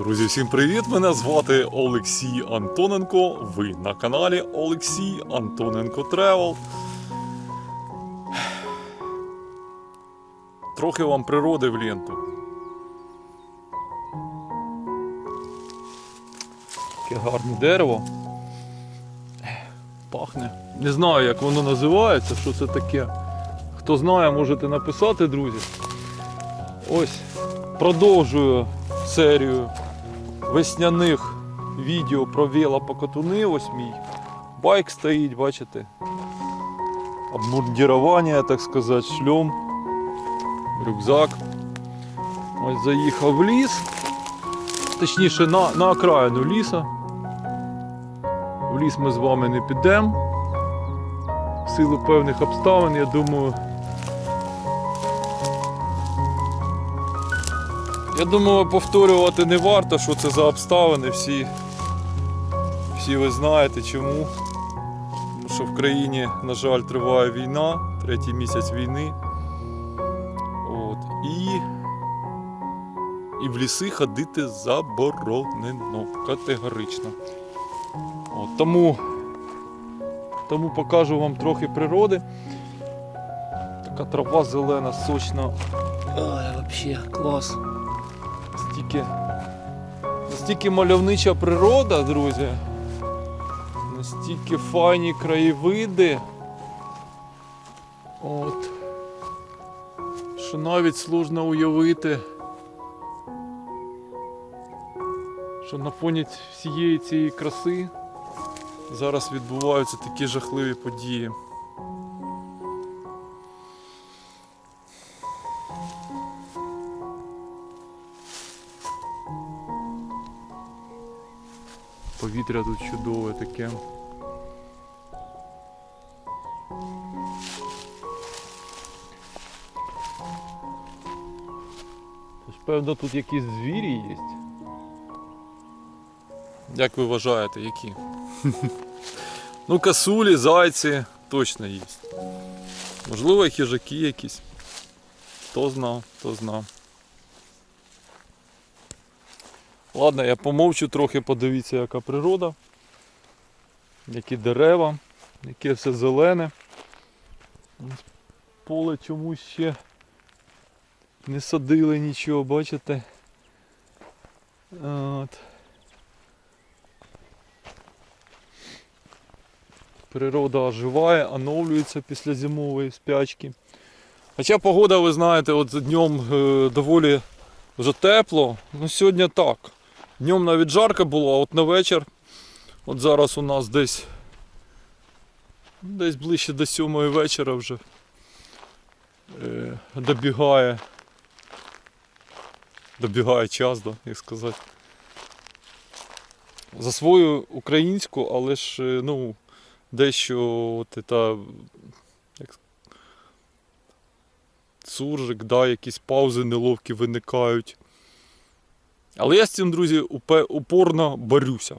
Друзі, всім привіт! Мене звати Олексій Антоненко. Ви на каналі Олексій Антоненко Тревел. Трохи вам природи в ленту. Таке гарне дерево. Пахне. Не знаю, як воно називається, що це таке. Хто знає, можете написати, друзі. Ось, продовжую серію весняних відео про велопокатуни. Ось мій байк стоїть, бачите. Обмундірування, так сказати, шльом, рюкзак. Ось заїхав в ліс, точніше на окраїну ліса. В ліс ми з вами не підемо. В силу певних обставин, я думаю, повторювати не варто, що це за обставини, всі ви знаєте чому. Тому що в країні, на жаль, триває війна, третій місяць війни. От. І в ліси ходити заборонено, категорично. От. Тому покажу вам трохи природи. Така трава зелена, сочна. Ой, вообще клас. Настільки мальовнича природа, друзі. Настільки файні краєвиди. От. Що навіть сложно уявити, що на фоні всієї цієї краси зараз відбуваються такі жахливі події. Повітря тут чудове таке. Тож, певно, тут якісь звірі є. Як ви вважаєте, які? Ну, косулі, зайці точно є. Можливо, і хижаки якісь. Хто знав, хто знав. Ладно, я помовчу трохи, подивіться, яка природа, які дерева, яке все зелене. Поле чомусь ще не садили нічого, бачите? От. Природа оживає, оновлюється після зимової спячки. Хоча погода, ви знаєте, от днем доволі вже тепло, ну сьогодні так. Днем навіть жарко було, а от на вечір, от зараз у нас десь ближче до 7-ї вечора вже добігає час, да, як сказати. За свою українську, але ж, ну, дещо от це, як суржик, да, якісь паузи неловкі виникають. Але я з цим, друзі, упорно борюся.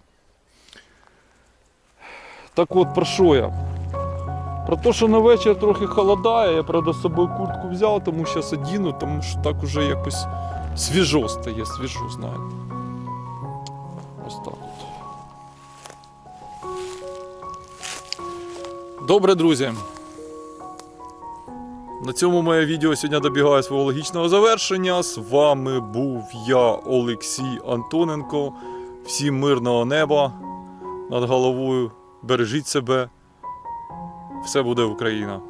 Так от, про що я? Про те, що на вечір трохи холодає, я, правда, з собою куртку взяв, тому що зараз одіну, тому що так уже якось свіжо стає, знаєте. Ось так от. Добре, друзі. На цьому моє відео сьогодні добігає свого логічного завершення. З вами був я, Олексій Антоненко. Всім мирного неба над головою. Бережіть себе. Все буде Україна.